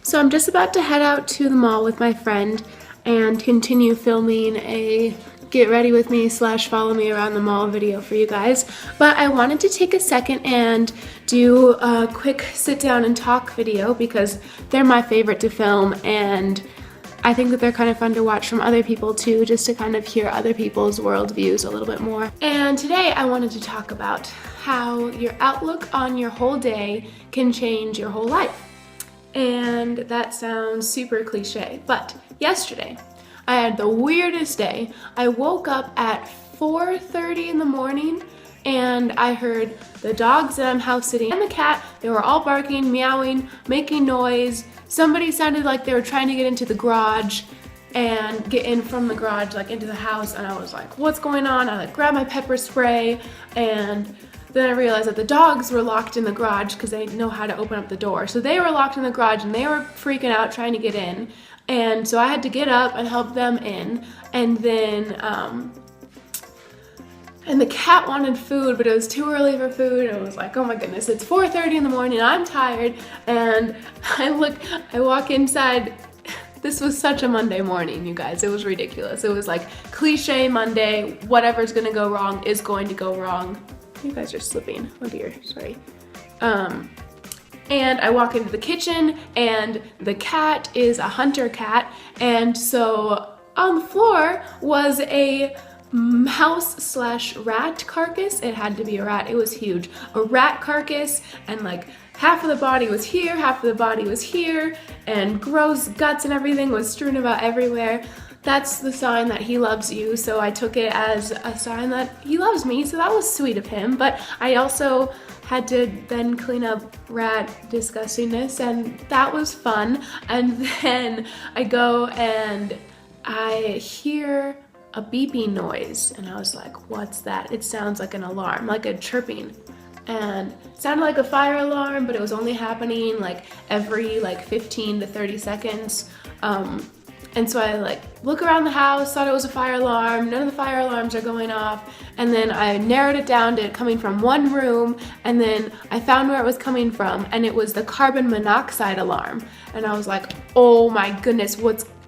So I'm just about to head out to the mall with my friend and continue filming a get ready with me / follow me around the mall video for you guys. But I wanted to take a second and do a quick sit down and talk video because they're my favorite to film, and I think that they're kind of fun to watch from other people too, just to kind of hear other people's worldviews a little bit more. And today I wanted to talk about how your outlook on your whole day can change your whole life. And that sounds super cliche, but yesterday I had the weirdest day. I woke up at 4:30 in the morning and I heard the dogs that I'm house sitting and the cat. They were all barking, meowing, making noise. Somebody sounded like they were trying to get into the garage and get in from the garage, like into the house, and I was like, what's going on? I grabbed my pepper spray, and then I realized that the dogs were locked in the garage because they know how to open up the door. So they were locked in the garage and they were freaking out trying to get in. And so I had to get up and help them in. And then, and the cat wanted food, but it was too early for food. And I was like, oh my goodness, it's 4:30 in the morning, I'm tired. And I walk inside. This was such a Monday morning, you guys. It was ridiculous. It was like cliche Monday, whatever's gonna go wrong is going to go wrong. You guys are slipping. Oh dear, sorry. And I walk into the kitchen and the cat is a hunter cat. And so on the floor was a mouse / rat carcass. It had to be a rat, it was huge. A rat carcass, and like half of the body was here, half of the body was here, and gross guts and everything was strewn about everywhere. That's the sign that he loves you, so I took it as a sign that he loves me, so that was sweet of him. But I also had to then clean up rat disgustingness, and that was fun. And then I go and I hear a beeping noise, and I was like, what's that? It sounds like an alarm, like a chirping. And it sounded like a fire alarm, but it was only happening like every 15 to 30 seconds. And so I look around the house, thought it was a fire alarm, none of the fire alarms are going off, and then I narrowed it down to it coming from one room, and then I found where it was coming from, and it was the carbon monoxide alarm. And I was like, oh my goodness,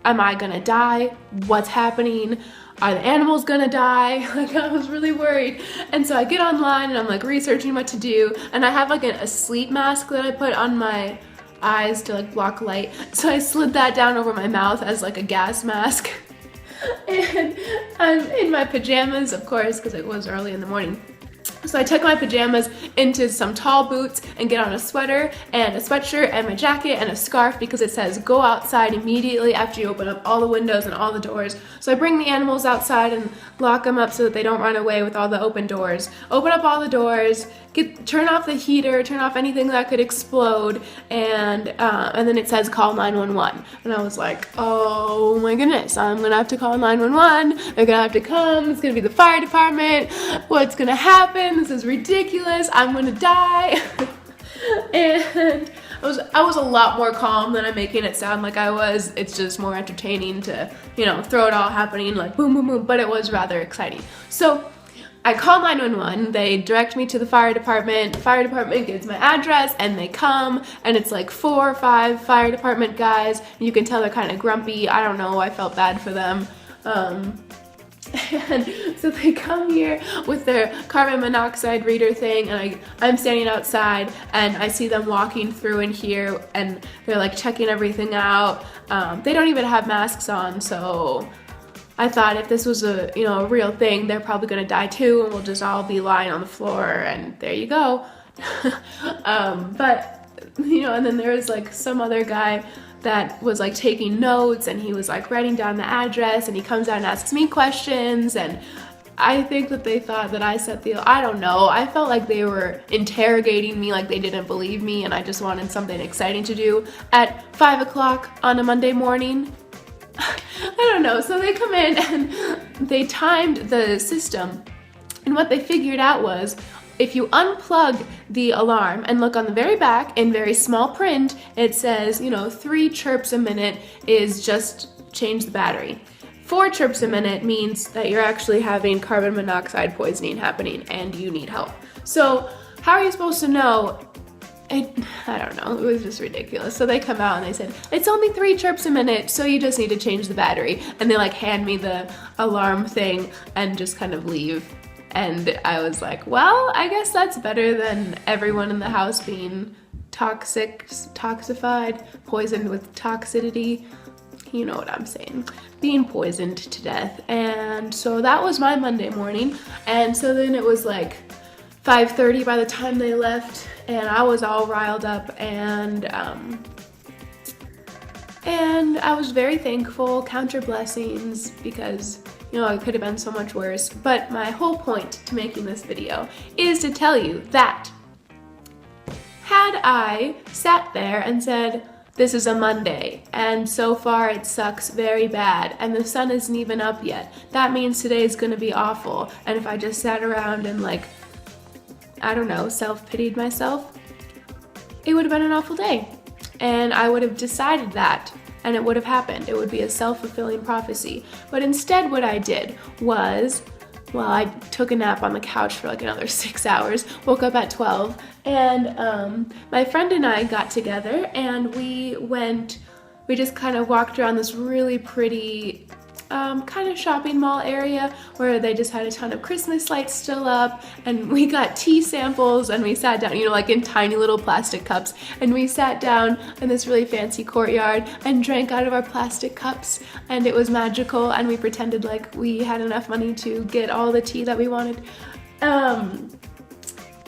am I gonna die? What's happening? Are the animals gonna die? I was really worried. And so I get online and I'm researching what to do, and I have a sleep mask that I put on my eyes to block light, so I slid that down over my mouth as a gas mask. And I'm in my pajamas, of course, because it was early in the morning. So I took my pajamas into some tall boots and get on a sweater and a sweatshirt and my jacket and a scarf because it says go outside immediately after you open up all the windows and all the doors. So I bring the animals outside and lock them up so that they don't run away with all the open doors. Open up all the doors, turn off the heater, turn off anything that could explode, and then it says call 911. And I was like, oh my goodness, I'm gonna have to call 911. They're gonna have to come. It's gonna be the fire department. What's gonna happen? This is ridiculous. I'm gonna die. And I was a lot more calm than I'm making it sound like I was. It's just more entertaining to, throw it all happening boom, boom, boom, but it was rather exciting. So I call 911, they direct me to the fire department. The fire department gives my address and they come, and it's 4 or 5 fire department guys. You can tell they're kind of grumpy. I don't know, I felt bad for them. And so they come here with their carbon monoxide reader thing, and I'm standing outside and I see them walking through in here and they're checking everything out. They don't even have masks on, so I thought if this was a real thing, they're probably gonna die too, and we'll just all be lying on the floor, and there you go. But and then there was some other guy that was taking notes, and he was writing down the address, and he comes out and asks me questions, and I think that they thought that I set the, I don't know, I felt like they were interrogating me, they didn't believe me, and I just wanted something exciting to do at 5 o'clock on a Monday morning. I don't know, so they come in and they timed the system, and what they figured out was if you unplug the alarm and look on the very back in very small print, it says 3 chirps a minute is just change the battery. 4 chirps a minute means that you're actually having carbon monoxide poisoning happening and you need help. So how are you supposed to know I don't know, it was just ridiculous. So they come out and they said, it's only 3 chirps a minute, so you just need to change the battery. And they like hand me the alarm thing and just kind of leave. And I was like, well, I guess that's better than everyone in the house being toxified, poisoned with toxicity. You know what I'm saying, being poisoned to death. And so that was my Monday morning. And so then it was like 5:30 by the time they left, and I was all riled up, and I was very thankful, count your blessings, because you know, it could have been so much worse. But my whole point to making this video is to tell you that had I sat there and said, this is a Monday, and so far it sucks very bad, and the sun isn't even up yet, that means today's gonna be awful, and if I just sat around and like, I don't know, self-pitied myself, it would have been an awful day. And I would have decided that, and it would have happened. It would be a self-fulfilling prophecy. But instead what I did was, well, I took a nap on the couch for like another 6 hours, woke up at 12, and my friend and I got together and we just kind of walked around this really pretty kind of shopping mall area where they just had a ton of Christmas lights still up, and we got tea samples, and we sat down, you know, like in tiny little plastic cups, and we sat down in this really fancy courtyard and drank out of our plastic cups, and it was magical, and we pretended like we had enough money to get all the tea that we wanted.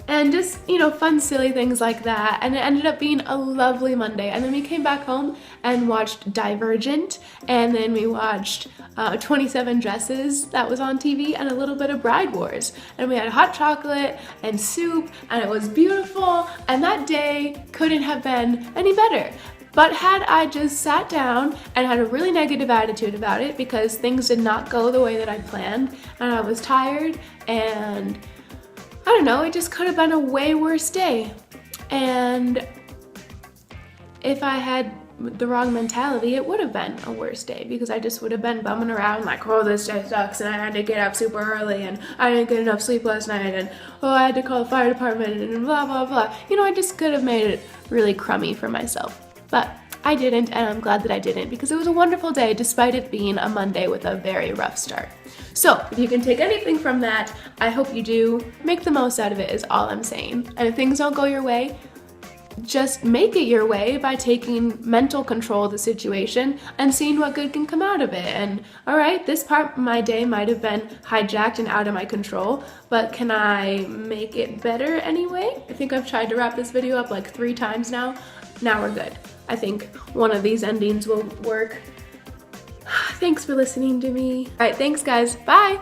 And just, you know, fun, silly things like that. And it ended up being a lovely Monday. And then we came back home and watched Divergent. And then we watched 27 Dresses that was on TV, and a little bit of Bride Wars. And we had hot chocolate and soup, and it was beautiful. And that day couldn't have been any better. But had I just sat down and had a really negative attitude about it because things did not go the way that I planned, and I was tired, and I don't know, it just could have been a way worse day. And if I had the wrong mentality, it would have been a worse day, because I just would have been bumming around like, oh, this day sucks, and I had to get up super early, and I didn't get enough sleep last night, and oh, I had to call the fire department, and blah, blah, blah. You know, I just could have made it really crummy for myself. But I didn't, and I'm glad that I didn't, because it was a wonderful day despite it being a Monday with a very rough start. So if you can take anything from that, I hope you do. Make the most out of it is all I'm saying. And if things don't go your way, just make it your way by taking mental control of the situation and seeing what good can come out of it. And all right, this part of my day might have been hijacked and out of my control, but can I make it better anyway? I think I've tried to wrap this video up like 3 times now. Now we're good. I think one of these endings will work. Thanks for listening to me. All right, thanks guys. Bye.